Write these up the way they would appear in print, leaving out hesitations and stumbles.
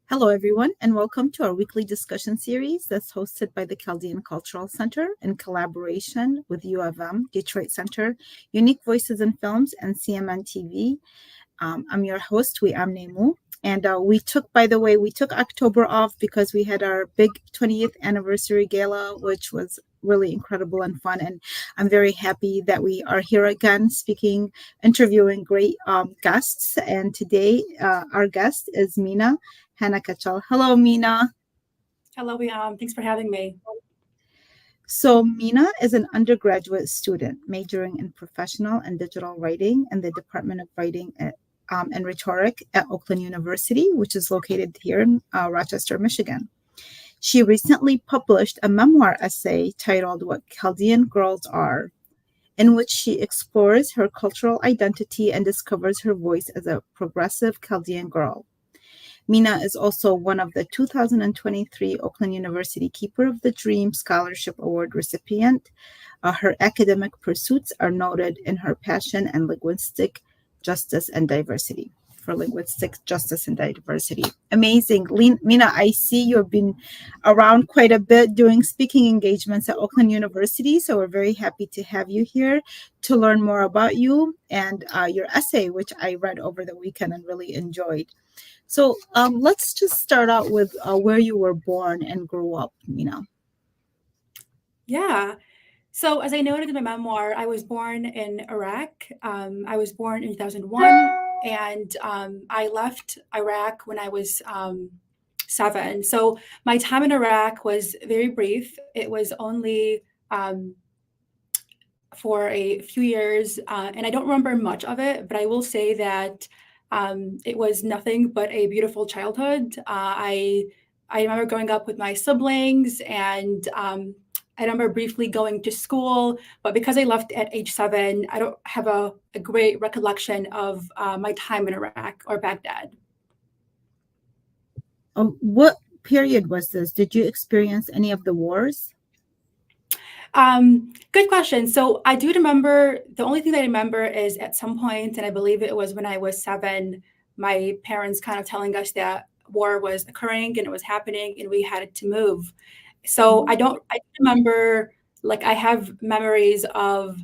Hello, everyone, and welcome to our weekly discussion series that's hosted by the Chaldean Cultural Center in collaboration with U of M, Detroit Center, Unique Voices in Films, and CMN TV. I'm your host, I'm Nemu. And we took October off because we had our big 20th anniversary gala, which was really incredible and fun. And I'm very happy that we are here again interviewing great guests. And today our guest is Mena Hannakachl. Hello, Mena. Hello, thanks for having me. So Mena is an undergraduate student majoring in professional and digital writing in the Department of Writing and Rhetoric at Oakland University, which is located here in Rochester, Michigan. She recently published a memoir essay titled What Chaldean Girls Are, in which she explores her cultural identity and discovers her voice as a progressive Chaldean girl. Mena is also one of the 2023 Oakland University Keeper of the Dream Scholarship Award recipient. Her academic pursuits are noted in her passion and linguistic justice and diversity. Amazing. Mena, I see you've been around quite a bit doing speaking engagements at Oakland University, so we're very happy to have you here to learn more about you and your essay, which I read over the weekend and really enjoyed. So let's just start out with where you were born and grew up, Mena. Yeah. So as I noted in my memoir, I was born in Iraq. I was born in 2001, and I left Iraq when I was 7. So my time in Iraq was very brief. It was only for a few years, and I don't remember much of it, but I will say that it was nothing but a beautiful childhood. I remember growing up with my siblings, and I remember briefly going to school, but because I left at age 7, I don't have a great recollection of my time in Iraq or Baghdad. What period was this? Did you experience any of the wars? Good question. So I do remember, the only thing that I remember is at some point, and I believe it was when I was 7, my parents kind of telling us that war was occurring and it was happening and we had to move. So I remember, like, I have memories of,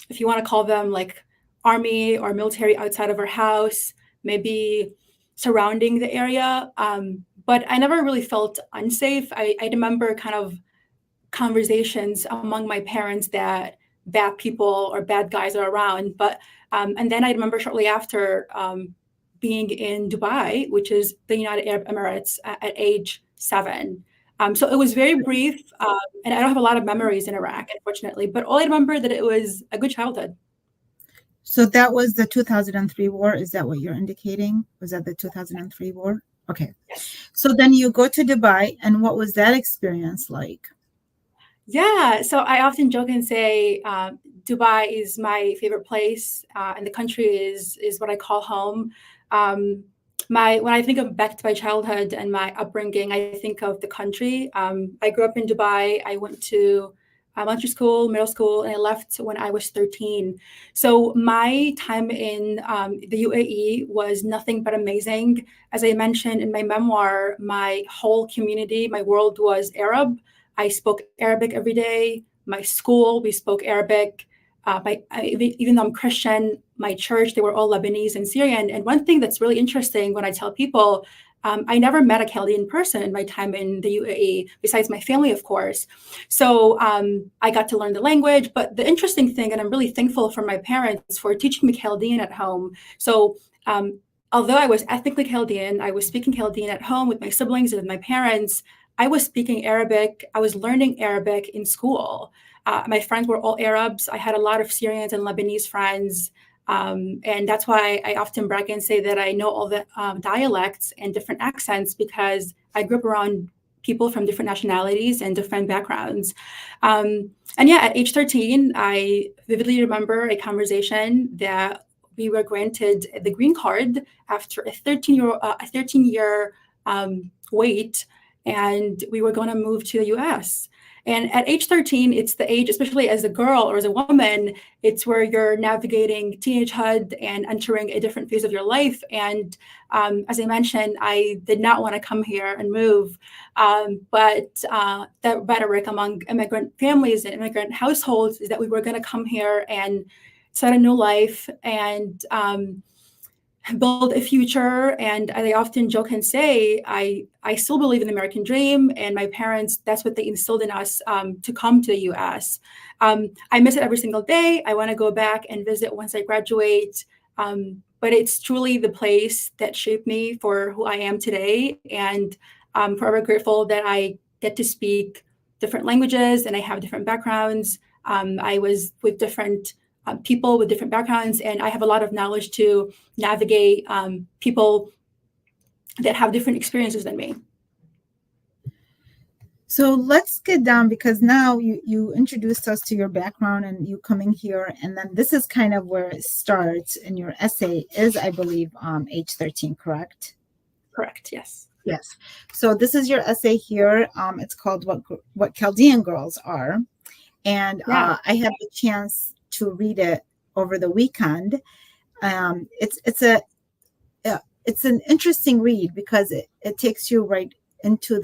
if you want to call them like army or military outside of our house, maybe surrounding the area. But I never really felt unsafe. I remember kind of conversations among my parents that bad people or bad guys are around. But and then I remember shortly after being in Dubai, which is the United Arab Emirates, at age 7. So it was very brief, and I don't have a lot of memories in Iraq, unfortunately. But all I remember that it was a good childhood. So that was the 2003 war. Is that what you're indicating? Was that the 2003 war? Okay. Yes. So then you go to Dubai, and what was that experience like? Yeah, so I often joke and say Dubai is my favorite place, and the country is what I call home. When I think of back to my childhood and my upbringing, I think of the country. I grew up in Dubai. I went to elementary school, middle school, and I left when I was 13. So my time in the UAE was nothing but amazing. As I mentioned in my memoir, my whole community, my world was Arab. I spoke Arabic every day. My school, we spoke Arabic. Even though I'm Christian, my church, they were all Lebanese and Syrian. And one thing that's really interesting when I tell people, I never met a Chaldean person in my time in the UAE, besides my family, of course. So I got to learn the language. But the interesting thing, and I'm really thankful for my parents for teaching me Chaldean at home. So although I was ethnically Chaldean, I was speaking Chaldean at home with my siblings and with my parents. I was speaking Arabic. I was learning Arabic in school. My friends were all Arabs. I had a lot of Syrians and Lebanese friends. And that's why I often brag and say that I know all the dialects and different accents, because I grew up around people from different nationalities and different backgrounds. And yeah, at age 13, I vividly remember a conversation that we were granted the green card after a 13-year wait, and we were going to move to the US. And at age 13, it's the age, especially as a girl or as a woman, it's where you're navigating teenagehood and entering a different phase of your life. And as I mentioned, I did not want to come here and move. But the rhetoric among immigrant families and immigrant households is that we were going to come here and start a new life and build a future. And I often joke and say, I still believe in the American dream, and my parents, that's what they instilled in us to come to the US. I miss it every single day. I want to go back and visit once I graduate. But it's truly the place that shaped me for who I am today. And I'm forever grateful that I get to speak different languages and I have different backgrounds. I was with different people with different backgrounds, and I have a lot of knowledge to navigate people that have different experiences than me. So let's get down, because now you introduced us to your background and you coming here, and then this is kind of where it starts. And your essay is, I believe, age 13, correct? Correct. Yes. Yes. So this is your essay here. It's called "What Chaldean Girls Are," and I had the chance to read it over the weekend. It's an interesting read because it takes you right into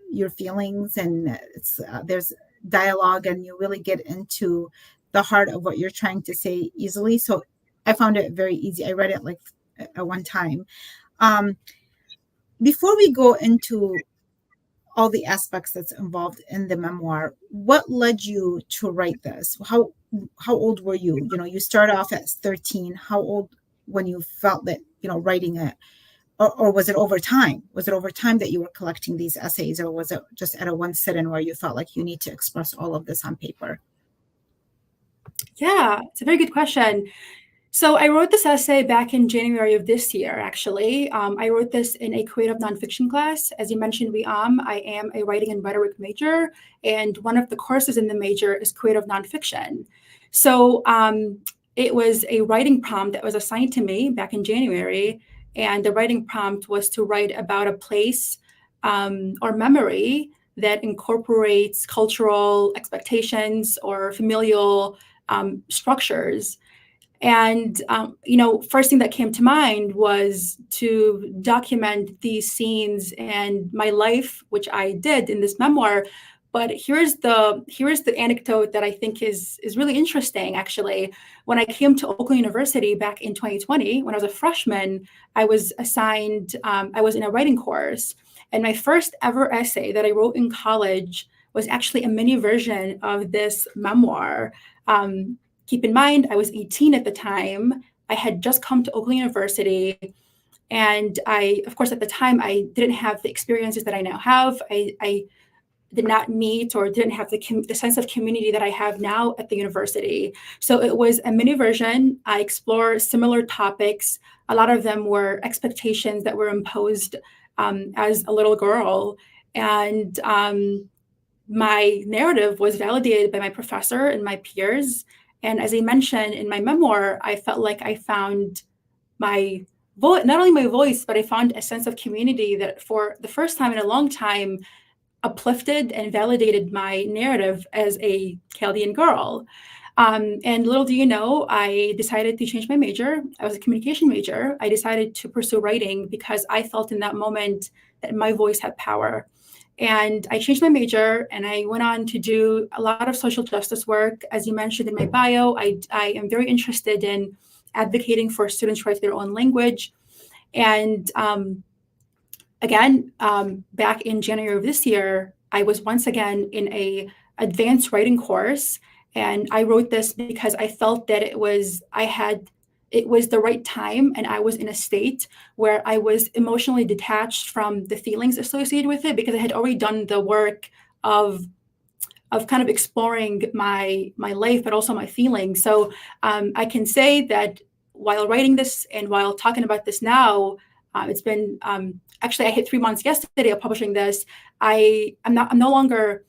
your feelings, and there's dialogue, and you really get into the heart of what you're trying to say easily. So I found it very easy. I read it like at one time. Before we go into all the aspects that's involved in the memoir, what led you to write this? How old were you? You start off at 13. How old when you felt that, writing it, or was it over time? Was it over time that you were collecting these essays, or was it just at a one sit-in where you felt like you need to express all of this on paper? Yeah, it's a very good question. So I wrote this essay back in January of this year, actually. I wrote this in a creative nonfiction class. As you mentioned, I am a writing and rhetoric major, and one of the courses in the major is creative nonfiction. So it was a writing prompt that was assigned to me back in January, and the writing prompt was to write about a place or memory that incorporates cultural expectations or familial structures. And, first thing that came to mind was to document these scenes and my life, which I did in this memoir. But here's the anecdote that I think is really interesting, actually. When I came to Oakland University back in 2020, when I was a freshman, I was assigned, I was in a writing course. And my first ever essay that I wrote in college was actually a mini version of this memoir. Keep in mind, I was 18 at the time. I had just come to Oakland University. And of course, at the time, I didn't have the experiences that I now have. I did not meet or didn't have the sense of community that I have now at the university. So it was a mini version. I explore similar topics. A lot of them were expectations that were imposed as a little girl. And my narrative was validated by my professor and my peers. And as I mentioned in my memoir, I felt like I found my voice, not only my voice, but I found a sense of community that for the first time in a long time uplifted and validated my narrative as a Chaldean girl. And little do you know, I decided to change my major. I was a communication major. I decided to pursue writing because I felt in that moment that my voice had power. And I changed my major and I went on to do a lot of social justice work. As you mentioned in my bio, I am very interested in advocating for students' right to their own language. And again, back in January of this year, I was once again in a advanced writing course. And I wrote this because I felt that it was the right time, and I was in a state where I was emotionally detached from the feelings associated with it because I had already done the work of kind of exploring my life, but also my feelings. So I can say that while writing this and while talking about this now, it's been actually I hit 3 months yesterday of publishing this. I'm no longer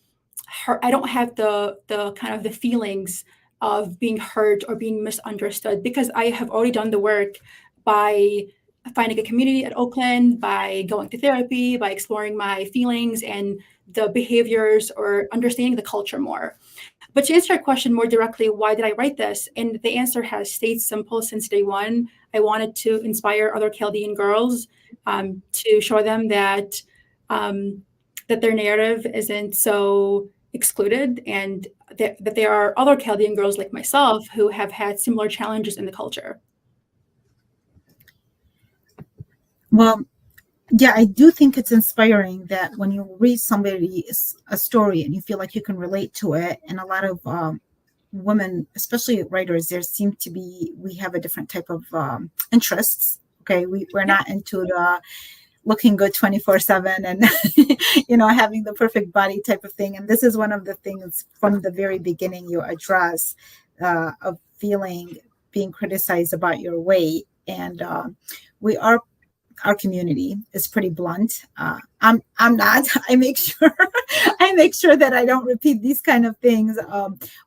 hurt. I don't have the kind of the feelings of being hurt or being misunderstood because I have already done the work by finding a community at Oakland, by going to therapy, by exploring my feelings and the behaviors, or understanding the culture more. But to answer your question more directly, why did I write this? And the answer has stayed simple since day one. I wanted to inspire other Chaldean girls, to show them that that their narrative isn't so excluded, and that there are other Chaldean girls like myself who have had similar challenges in the culture. Well, yeah, I do think it's inspiring that when you read somebody a story and you feel like you can relate to it, and a lot of women, especially writers, we have a different type of interests. Okay, we're not into the looking good 24/7 and having the perfect body type of thing. And this is one of the things from the very beginning you address, of being criticized about your weight. And we are our community is pretty blunt. I'm not. I make sure that I don't repeat these kind of things.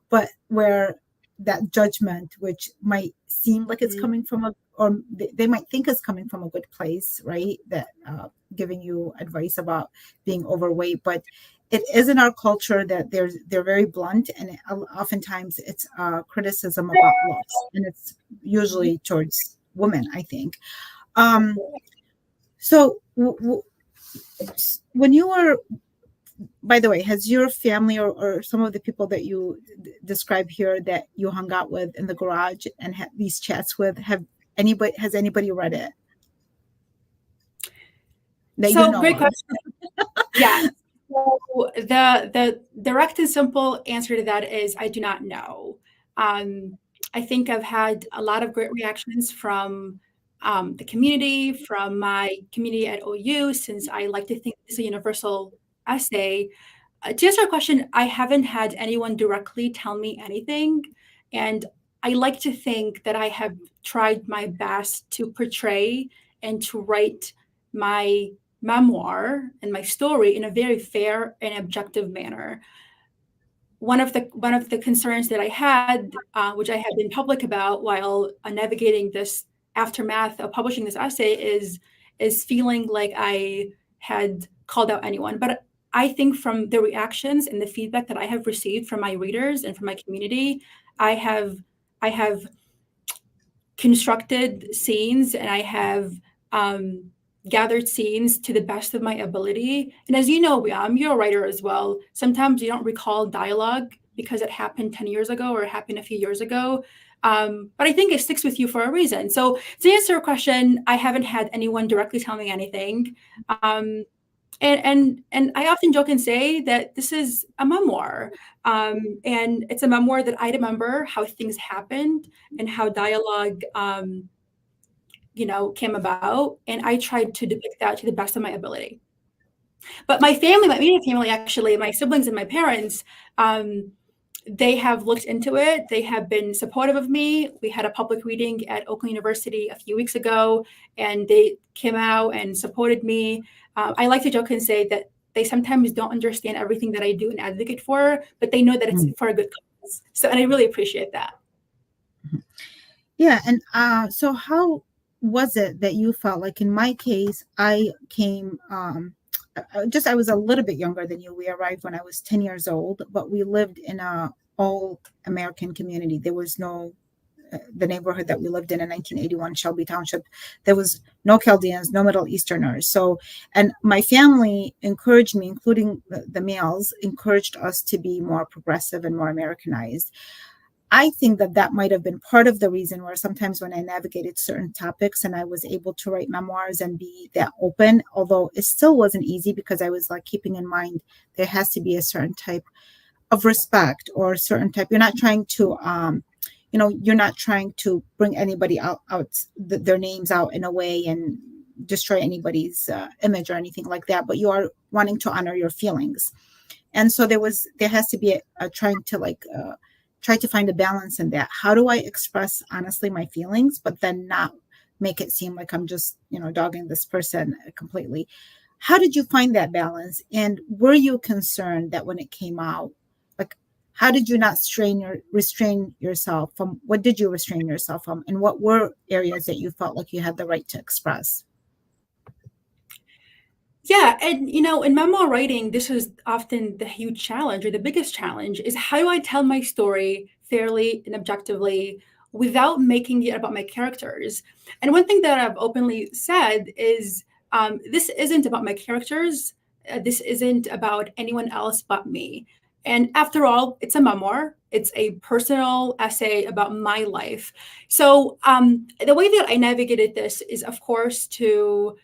But where that judgment, which might seem like it's coming from or they might think it's coming from a good place, right? That giving you advice about being overweight, but it is in our culture that they're very blunt, and oftentimes it's criticism about looks, and it's usually towards women, I think. So when you were, by the way, has your family or some of the people that you describe here that you hung out with in the garage and had these chats with, has anybody read it? Great question. Yeah. So the direct and simple answer to that is I do not know. I think I've had a lot of great reactions from the community, from my community at OU, since I like to think it's a universal essay. To answer your question, I haven't had anyone directly tell me anything. And I like to think that I have tried my best to portray and to write my memoir and my story in a very fair and objective manner. One of the concerns that I had, which I have been public about while navigating this aftermath of publishing this essay, is feeling like I had called out anyone. But I think from the reactions and the feedback that I have received from my readers and from my community, I have constructed scenes, and I have gathered scenes to the best of my ability. And as you know, you're a writer as well. Sometimes you don't recall dialogue because it happened 10 years ago or it happened a few years ago. But I think it sticks with you for a reason. So to answer your question, I haven't had anyone directly tell me anything. And I often joke and say that this is a memoir. And it's a memoir that I remember how things happened and how dialogue came about, and I tried to depict that to the best of my ability. But my family, my immediate family, actually, my siblings and my parents, they have looked into it. They have been supportive of me. We had a public reading at Oakland University a few weeks ago, and they came out and supported me. I like to joke and say that they sometimes don't understand everything that I do and advocate for, but they know that it's for a good cause. So, and I really appreciate that. Yeah. And so how was it that you felt like, in my case, I came, I was a little bit younger than you. We arrived when I was 10 years old, but we lived in a all American community. There was no, the neighborhood that we lived in 1981, Shelby Township, there was no Chaldeans, no Middle Easterners. So, and my family encouraged me, including the males, encouraged us to be more progressive and more Americanized. I think that might have been part of the reason where sometimes when I navigated certain topics and I was able to write memoirs and be that open, although it still wasn't easy because I was like keeping in mind there has to be a certain type of respect or a certain type. You're not trying to, you're not trying to bring anybody out their names out in a way and destroy anybody's image or anything like that, but you are wanting to honor your feelings. And so there has to be a trying to try to find a balance in that. How do I express honestly my feelings, but then not make it seem like I'm just, dogging this person completely? How did you find that balance? And were you concerned that when it came out, how did you not restrain yourself from? What did you restrain yourself from, and what were areas that you felt like you had the right to express? Yeah, and in memoir writing, this is often the huge challenge or the biggest challenge is how do I tell my story fairly and objectively without making it about my characters? And one thing that I've openly said is this isn't about my characters. This isn't about anyone else but me. And after all, it's a memoir. It's a personal essay about my life. So the way that I navigated this is, of course, to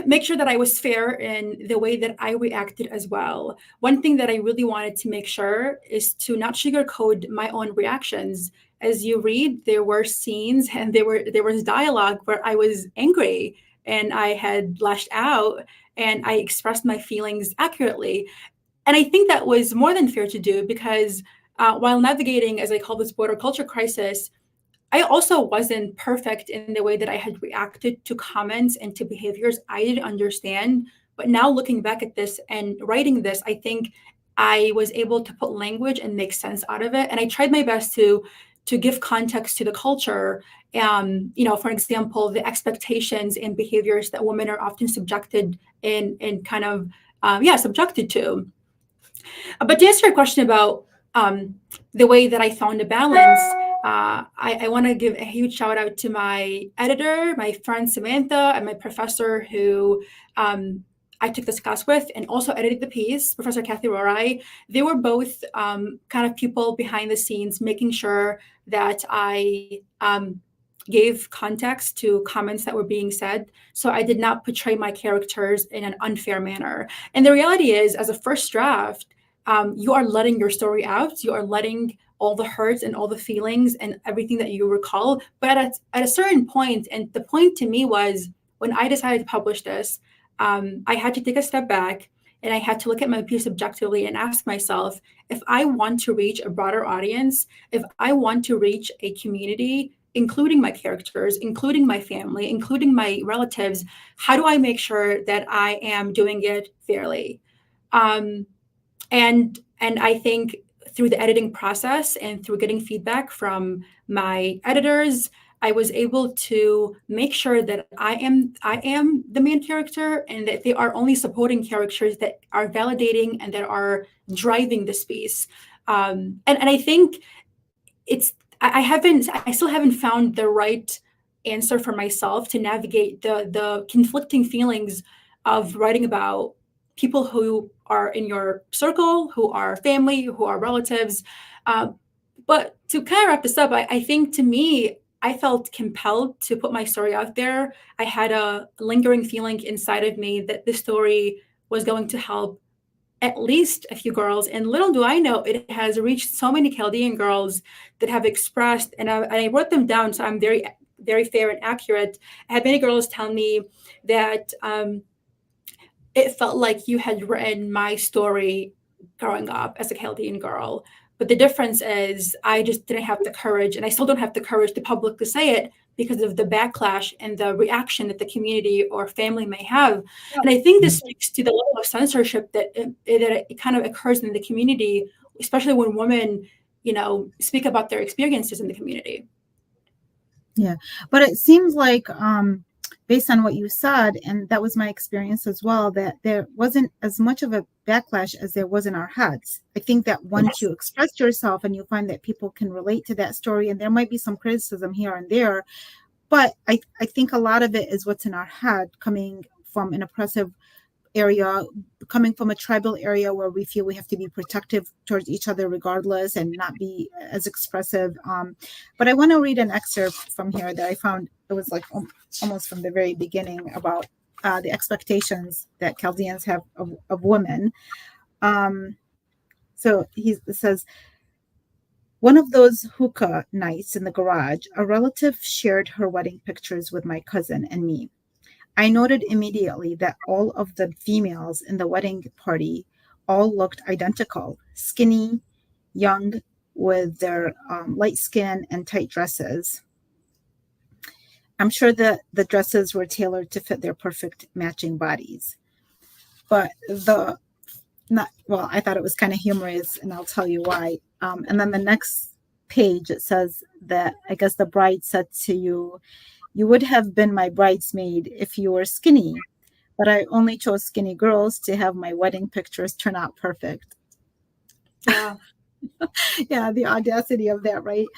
make sure that I was fair in the way that I reacted as well. One thing that I really wanted to make sure is to not sugarcoat my own reactions. As you read, there were scenes and there was dialogue where I was angry and I had lashed out and I expressed my feelings accurately. And I think that was more than fair to do because while navigating, as I call this, border culture crisis, I also wasn't perfect in the way that I had reacted to comments and to behaviors I didn't understand. But now looking back at this and writing this, I think I was able to put language and make sense out of it. And I tried my best to give context to the culture. For example, the expectations and behaviors that women are often subjected in kind of subjected to. But to answer your question about the way that I found a balance, I want to give a huge shout out to my editor, my friend Samantha, and my professor who I took this class with and also edited the piece, Professor Kathy Rorai. They were both kind of people behind the scenes, making sure that I gave context to comments that were being said. So I did not portray my characters in an unfair manner. And the reality is, as a first draft, you are letting your story out. You are letting all the hurts and all the feelings and everything that you recall. But at a certain point, and the point to me was when I decided to publish this, I had to take a step back and I had to look at my piece objectively and ask myself, if I want to reach a broader audience, if I want to reach a community, including my characters, including my family, including my relatives, how do I make sure that I am doing it fairly? And I think through the editing process and through getting feedback from my editors, I was able to make sure that I am the main character and that they are only supporting characters that are validating and that are driving this piece. And I think I still haven't found the right answer for myself to navigate the conflicting feelings of writing about people who are in your circle, who are family, who are relatives. But to kind of wrap this up, I think to me, I felt compelled to put my story out there. I had a lingering feeling inside of me that this story was going to help at least a few girls. And little do I know, it has reached so many Chaldean girls that have expressed, and I wrote them down, so I'm very, very fair and accurate. I had many girls tell me that it felt like you had written my story growing up as a Chaldean girl. But the difference is I just didn't have the courage, and I still don't have the courage to publicly say it because of the backlash and the reaction that the community or family may have. And I think this speaks to the level of censorship that it kind of occurs in the community, especially when women, speak about their experiences in the community. Yeah, but it seems like based on what you said, and that was my experience as well, that there wasn't as much of a backlash as there was in our heads. I think that once you express yourself and you find that people can relate to that story, and there might be some criticism here and there, but I think a lot of it is what's in our head, coming from an oppressive area, coming from a tribal area where we feel we have to be protective towards each other regardless and not be as expressive. But I want to read an excerpt from here that I found. It was like almost from the very beginning about the expectations that Chaldeans have of women. So it says, one of those hookah nights in the garage, a relative shared her wedding pictures with my cousin and me. I noted immediately that all of the females in the wedding party all looked identical, skinny, young, with their light skin and tight dresses. I'm sure that the dresses were tailored to fit their perfect matching bodies. But the not well, I thought it was kind of humorous, and I'll tell you why. And then the next page it says that I guess the bride said to you, "You would have been my bridesmaid if you were skinny, but I only chose skinny girls to have my wedding pictures turn out perfect." Yeah. Yeah, the audacity of that, right?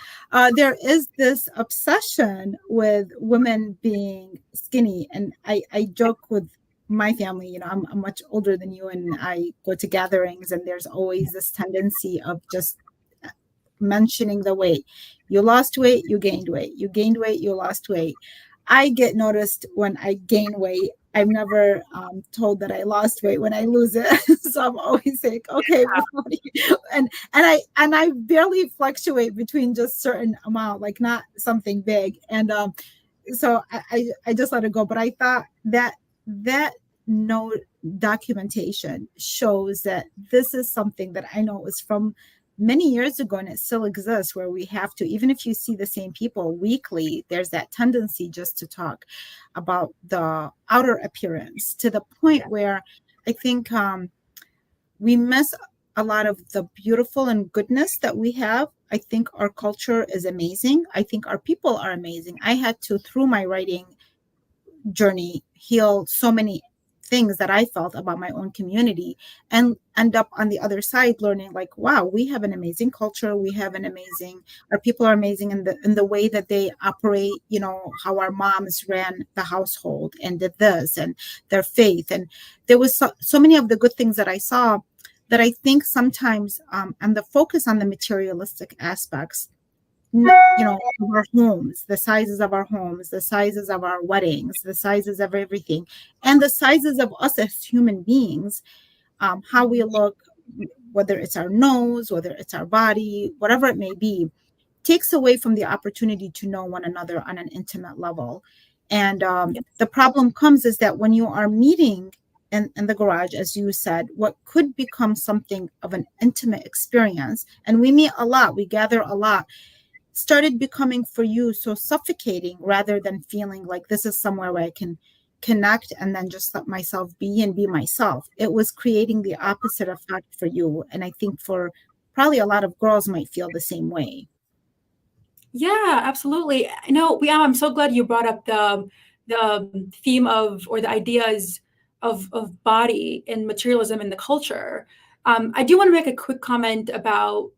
There is this obsession with women being skinny, and I joke with my family. I'm much older than you, and I go to gatherings, and there's always this tendency of just mentioning the weight. You lost weight, you gained weight. You gained weight, you lost weight. I get noticed when I gain weight. I'm never told that I lost weight when I lose it. So I'm always like, okay, well, and I barely fluctuate between just certain amount, like not something big. And so I just let it go. But I thought that no documentation shows that this is something that I know is from many years ago, and it still exists, where we have to, even if you see the same people weekly, there's that tendency just to talk about the outer appearance, to the point where I think we miss a lot of the beautiful and goodness that we have. I think our culture is amazing. I think our people are amazing. I had to, through my writing journey, heal so many things that I felt about my own community, and end up on the other side learning, like, wow, we have an amazing culture. We have an amazing, our people are amazing in the way that they operate, how our moms ran the household and did this, and their faith. And there was so many of the good things that I saw, that I think sometimes, and the focus on the materialistic aspects, of our homes, the sizes of our homes, the sizes of our weddings, the sizes of everything, and the sizes of us as human beings, how we look, whether it's our nose, whether it's our body, whatever it may be, takes away from the opportunity to know one another on an intimate level. And the problem comes is that when you are meeting in the garage, as you said, what could become something of an intimate experience, and we meet a lot, we gather a lot, started becoming for you so suffocating, rather than feeling like this is somewhere where I can connect and then just let myself be and be myself. It was creating the opposite effect for you. And I think for probably a lot of girls might feel the same way. Yeah, absolutely. I'm so glad you brought up the theme of, or the ideas of body and materialism in the culture. I do want to make a quick comment about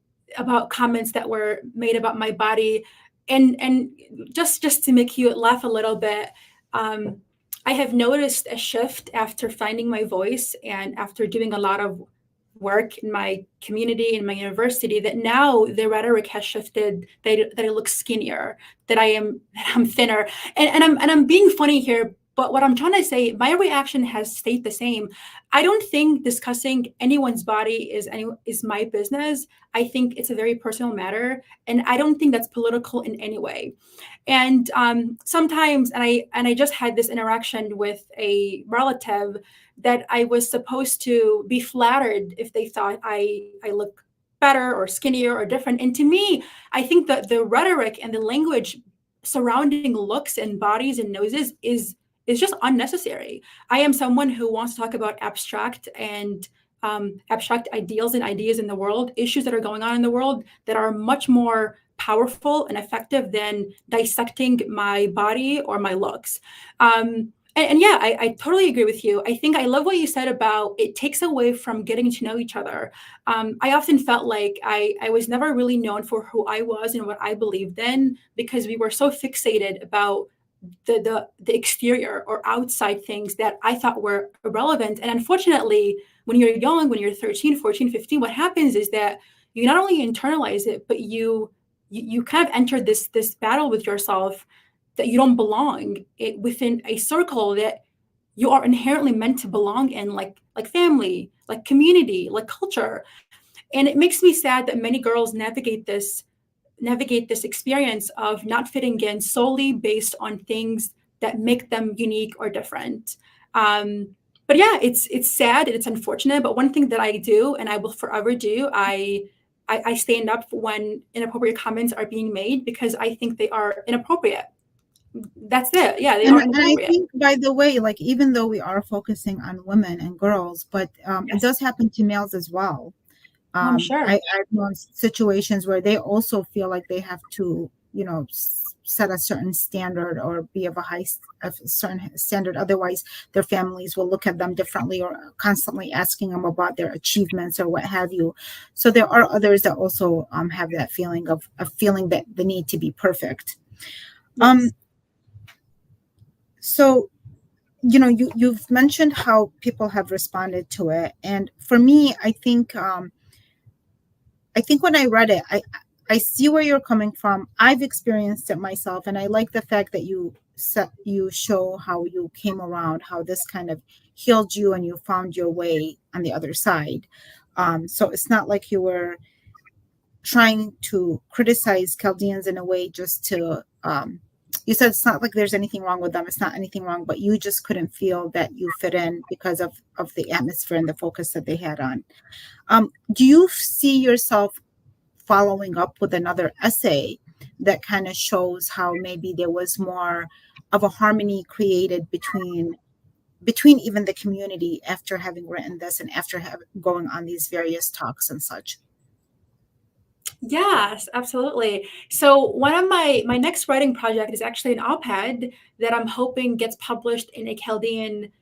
comments that were made about my body, and just to make you laugh a little bit. I have noticed a shift after finding my voice and after doing a lot of work in my community, in my university, that now the rhetoric has shifted, that I look skinnier, that I'm thinner. And I'm being funny here, but what I'm trying to say, my reaction has stayed the same. I don't think discussing anyone's body is my business. I think it's a very personal matter, and I don't think that's political in any way. And sometimes, and I just had this interaction with a relative, that I was supposed to be flattered if they thought I look better or skinnier or different. And to me, I think that the rhetoric and the language surrounding looks and bodies and noses is just unnecessary. I am someone who wants to talk about abstract and abstract ideals and ideas in the world, issues that are going on in the world that are much more powerful and effective than dissecting my body or my looks. And yeah, I totally agree with you. I think I love what you said about it takes away from getting to know each other. I often felt like I was never really known for who I was and what I believed in, because we were so fixated about the exterior or outside things that I thought were irrelevant. And unfortunately, when you're young, when you're 13, 14, 15, what happens is that you not only internalize it, but you kind of enter this battle with yourself, that you don't belong within a circle that you are inherently meant to belong in, like family, like community, like culture. And it makes me sad that many girls navigate this experience of not fitting in solely based on things that make them unique or different. But yeah, it's sad and it's unfortunate. But one thing that I do, and I will forever do, I stand up when inappropriate comments are being made, because I think they are inappropriate. That's it. Yeah, they And are and I inappropriate. think, by the way, like even though we are focusing on women and girls, but it Yes, does happen to males as well. I'm sure. I've known situations where they also feel like they have to, set a certain standard or be of of a certain standard. Otherwise, their families will look at them differently or constantly asking them about their achievements or what have you. So there are others that also have that feeling of feeling that the need to be perfect. Um, Yes. so you've mentioned how people have responded to it, and for me, I think when I read it, I see where you're coming from. I've experienced it myself, and I like the fact that you show how you came around, how this kind of healed you, and you found your way on the other side. So it's not like you were trying to criticize Chaldeans in a way just to. You said it's not like there's anything wrong with them. It's not anything wrong, but you just couldn't feel that you fit in because of the atmosphere and the focus that they had on. Do you see yourself following up with another essay that kind of shows how maybe there was more of a harmony created between even the community after having written this and after going on these various talks and such? Yes, absolutely. So one of my next writing project is actually an op-ed that I'm hoping gets published in a Chaldean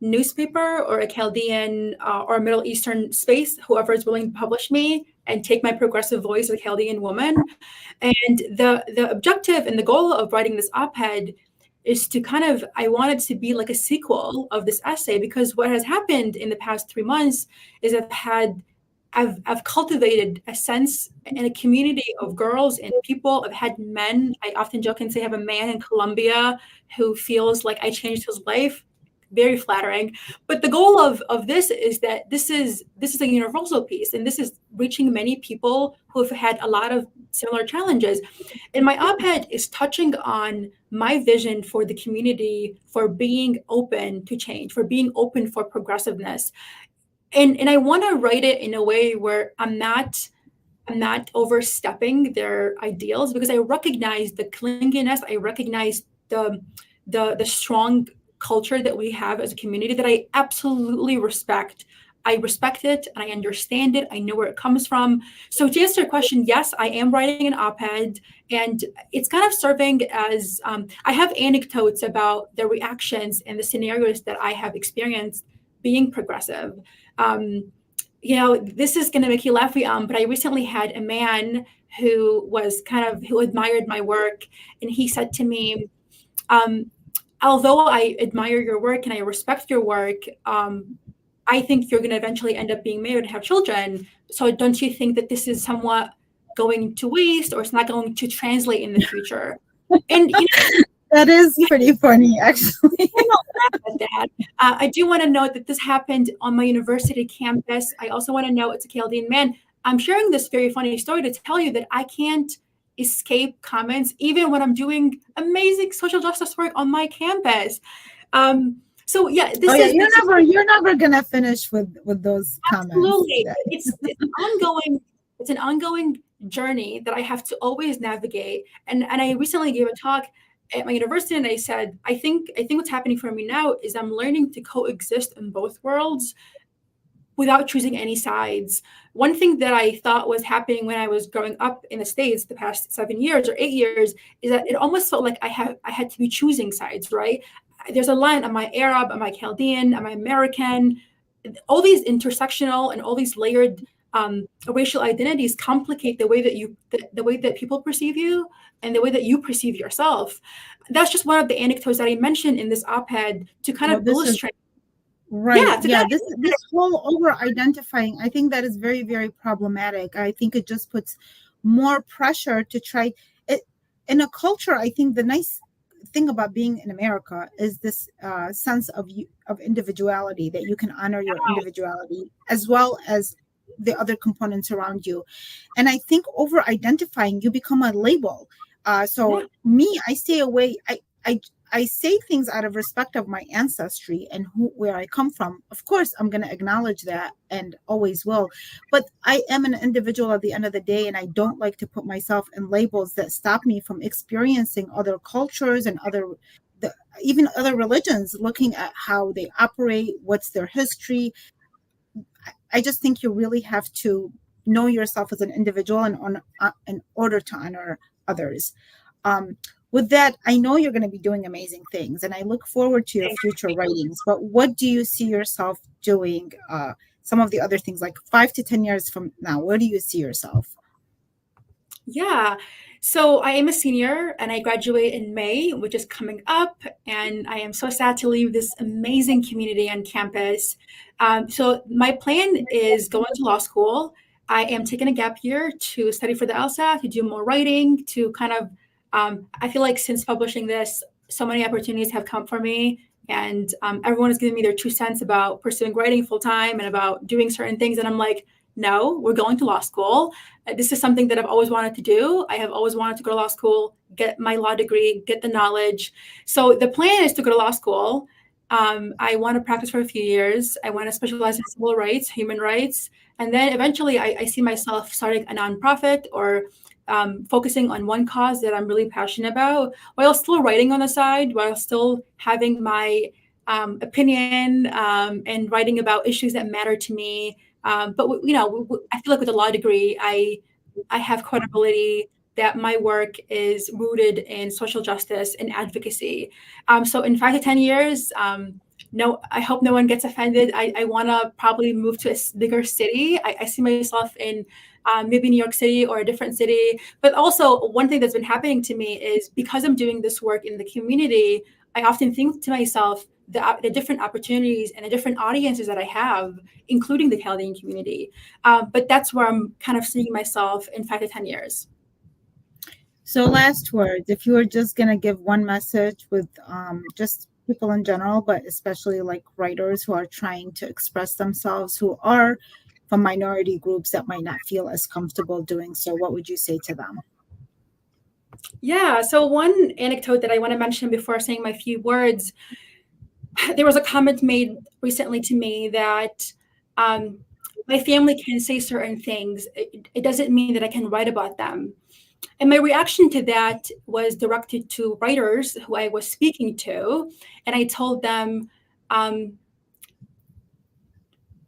newspaper or a Chaldean or Middle Eastern space, whoever is willing to publish me and take my progressive voice as a Chaldean woman. And the objective and the goal of writing this op-ed is to kind of, I want it to be like a sequel of this essay, because what has happened in the past 3 months is I've cultivated a sense and a community of girls and people. I've had men. I often joke and say I have a man in Colombia who feels like I changed his life. Very flattering. But the goal of this is that this is a universal piece, and this is reaching many people who have had a lot of similar challenges. And my op-ed is touching on my vision for the community, for being open to change, for being open for progressiveness. And I want to write it in a way where I'm not overstepping their ideals, because I recognize the clinginess, I recognize the strong culture that we have as a community that I absolutely respect. I respect it and I understand it. I know where it comes from. So to answer your question, yes, I am writing an op-ed, and it's kind of serving as I have anecdotes about the reactions and the scenarios that I have experienced being progressive. Um, this is going to make you laugh, but I recently had a man who admired my work, and he said to me, um, although I admire your work and I respect your work, I think you're going to eventually end up being married and have children. So don't you think that this is somewhat going to waste, or it's not going to translate in the future? And That is pretty funny, actually. I don't laugh at that. I do want to note that this happened on my university campus. I also want to know it's a Chaldean man. I'm sharing this very funny story to tell you that I can't escape comments, even when I'm doing amazing social justice work on my campus. So yeah, Oh yeah, this is you're never gonna finish with those comments. absolutely, it's an ongoing journey that I have to always navigate. And I recently gave a talk at my university, and I said, I think what's happening for me now is I'm learning to coexist in both worlds without choosing any sides. One thing that I thought was happening when I was growing up in the States the past 7 years or 8 years is that it almost felt like I had to be choosing sides, right? There's a line, am I Arab, am I Chaldean, am I American? All these intersectional and all these layered racial identities complicate the way that people perceive you and the way that you perceive yourself. That's just one of the anecdotes that I mentioned in this op-ed to kind Well, of this is illustrate. right. Yeah, to Yeah, kind this whole over identifying, I think that is very, very problematic. I think it just puts more pressure to try it in a culture. I think the nice thing about being in America is this sense of individuality, that you can honor your individuality as well as the other components around you. And I think over identifying, you become a label. yeah, So me, I stay away. I I say things out of respect of my ancestry and where I come from. Of course, I'm going to acknowledge that and always will. But I am an individual at the end of the day, and I don't like to put myself in labels that stop me from experiencing other cultures and even other religions, looking at how they operate, what's their history. I just think you really have to know yourself as an individual in order to honor others. Um, with that, I know you're going to be doing amazing things, and I look forward to your future writings. But what do you see yourself doing? Some of the other things, like 5 to 10 years from now, where do you see yourself? Yeah. So I am a senior and I graduate in May, which is coming up. And I am so sad to leave this amazing community on campus. So my plan is going to law school. I am taking a gap year to study for the LSAT, to do more writing, to kind of, I feel like since publishing this, so many opportunities have come for me. And everyone is giving me their 2 cents about pursuing writing full time and about doing certain things. And I'm like, no, we're going to law school. This is something that I've always wanted to do. I have always wanted to go to law school, get my law degree, get the knowledge. So the plan is to go to law school. I want to practice for a few years. I want to specialize in civil rights, human rights. And then eventually I see myself starting a nonprofit or focusing on one cause that I'm really passionate about while still writing on the side, while still having my opinion and writing about issues that matter to me. But I feel like with a law degree, I have credibility that my work is rooted in social justice and advocacy. So in 5 to 10 years, no, I hope no one gets offended. I want to probably move to a bigger city. I see myself in maybe New York City or a different city. But also, one thing that's been happening to me is because I'm doing this work in the community, I often think to myself, the different opportunities and the different audiences that I have, including the Chaldean community. But that's where I'm kind of seeing myself in 5 to 10 years. So, last words, if you were just going to give one message with just people in general, but especially like writers who are trying to express themselves, who are from minority groups that might not feel as comfortable doing so, what would you say to them? Yeah. So one anecdote that I want to mention before saying my few words, there was a comment made recently to me that my family can say certain things. It doesn't mean that I can write about them. And my reaction to that was directed to writers who I was speaking to. And I told them,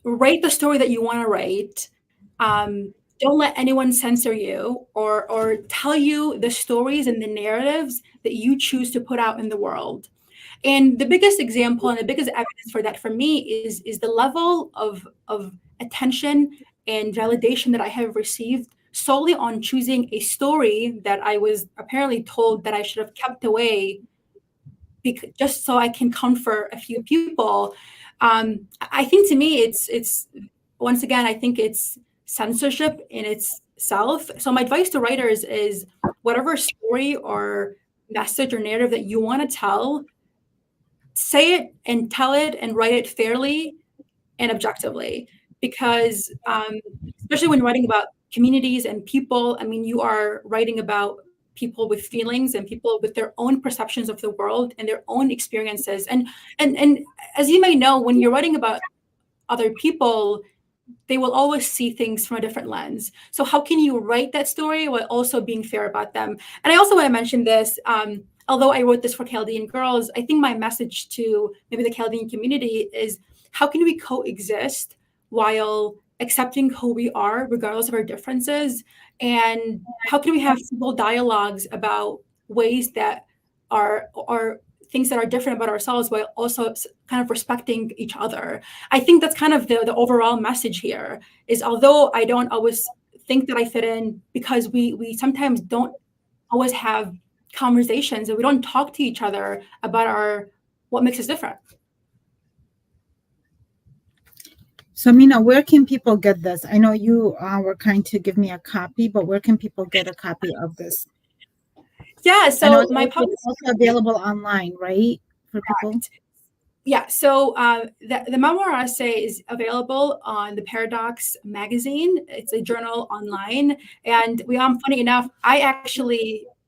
write the story that you want to write. Don't let anyone censor you or tell you the stories and the narratives that you choose to put out in the world. And the biggest example and the biggest evidence for that for me is the level of attention and validation that I have received solely on choosing a story that I was apparently told that I should have kept away just so I can comfort a few people. I think to me, it's once again, I think it's censorship in itself. So my advice to writers is whatever story or message or narrative that you want to tell, say it and tell it and write it fairly and objectively. Because especially when writing about communities and people, I mean, you are writing about people with feelings and people with their own perceptions of the world and their own experiences. And as you may know, when you're writing about other people, they will always see things from a different lens. So how can you write that story while also being fair about them? And I also want to mention this, although I wrote this for Chaldean girls, I think my message to maybe the Chaldean community is how can we coexist while accepting who we are, regardless of our differences? And how can we have simple dialogues about ways that are things that are different about ourselves while also kind of respecting each other? I think that's kind of the overall message here is although I don't always think that I fit in because we sometimes don't always have conversations and we don't talk to each other about what makes us different. So, Mena, where can people get this? I know you were kind to give me a copy, but where can people get a copy of this? Yeah, I know so my it's also available online, right, for people? Yeah, so the memoir essay is available on the Paradox magazine. It's a journal online, and funny enough,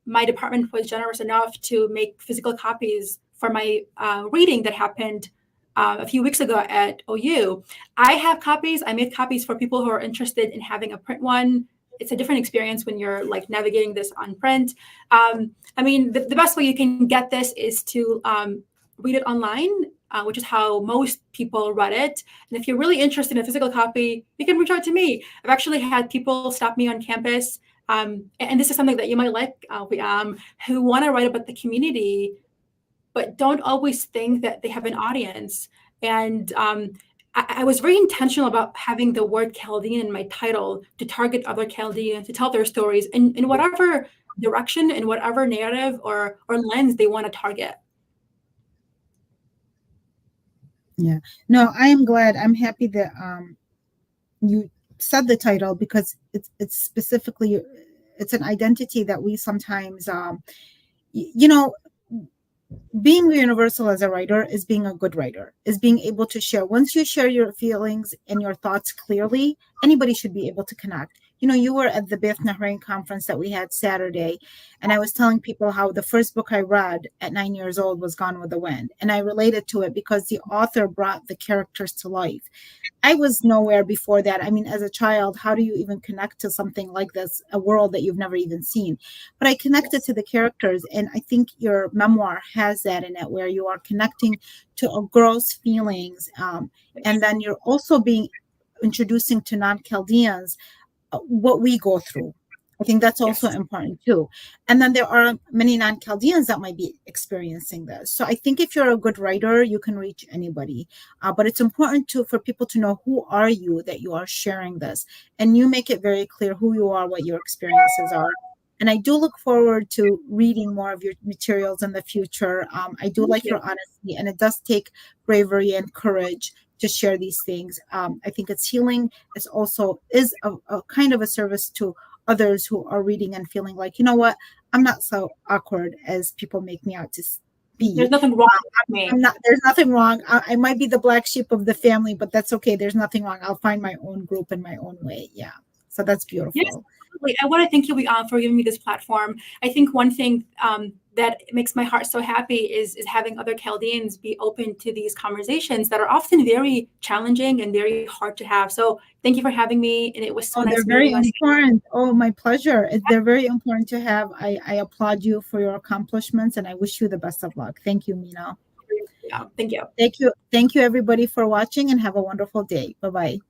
my department was generous enough to make physical copies for my reading that happened a few weeks ago at OU. I have copies. I made copies for people who are interested in having a print one. It's a different experience when you're like navigating this on print. I mean, the best way you can get this is to read it online, which is how most people read it. And if you're really interested in a physical copy, you can reach out to me. I've actually had people stop me on campus, and this is something that you might like, who want to write about the community, but don't always think that they have an audience. And I was very intentional about having the word Chaldean in my title to target other Chaldeans, to tell their stories in whatever direction, in whatever narrative or lens they want to target. Yeah. No, I am glad. I'm happy that you said the title, because it's specifically, it's an identity that we sometimes being universal as a writer is being a good writer, is being able to share. Once you share your feelings and your thoughts clearly, anybody should be able to connect. You were at the Beth Nahrain conference that we had Saturday, and I was telling people how the first book I read at 9 years old was Gone with the Wind. And I related to it because the author brought the characters to life. I was nowhere before that. I mean, as a child, how do you even connect to something like this, a world that you've never even seen? But I connected to the characters, and I think your memoir has that in it, where you are connecting to a girl's feelings, and then you're also being introducing to non-Chaldeans what we go through. I think that's also important too. And then there are many non-Chaldeans that might be experiencing this. So I think if you're a good writer, you can reach anybody. But it's important for people to know, who are you that you are sharing this? And you make it very clear who you are, what your experiences are. And I do look forward to reading more of your materials in the future. I do like your honesty, and it does take bravery and courage to share these things. I think it's healing. It's also is a kind of a service to others who are reading and feeling like, you know what, I'm not so awkward as people make me out to be. There's nothing wrong with me. There's nothing wrong. I might be the black sheep of the family, but that's okay. There's nothing wrong. I'll find my own group in my own way. Yeah. So that's beautiful. Yes, absolutely. I want to thank you for giving me this platform. I think one thing that makes my heart so happy is having other Chaldeans be open to these conversations that are often very challenging and very hard to have. So thank you for having me. And it was so nice. They're very important. Oh, my pleasure. They're very important to have. I applaud you for your accomplishments, and I wish you the best of luck. Thank you, Mena. Yeah, thank you. Thank you, everybody, for watching, and have a wonderful day. Bye-bye.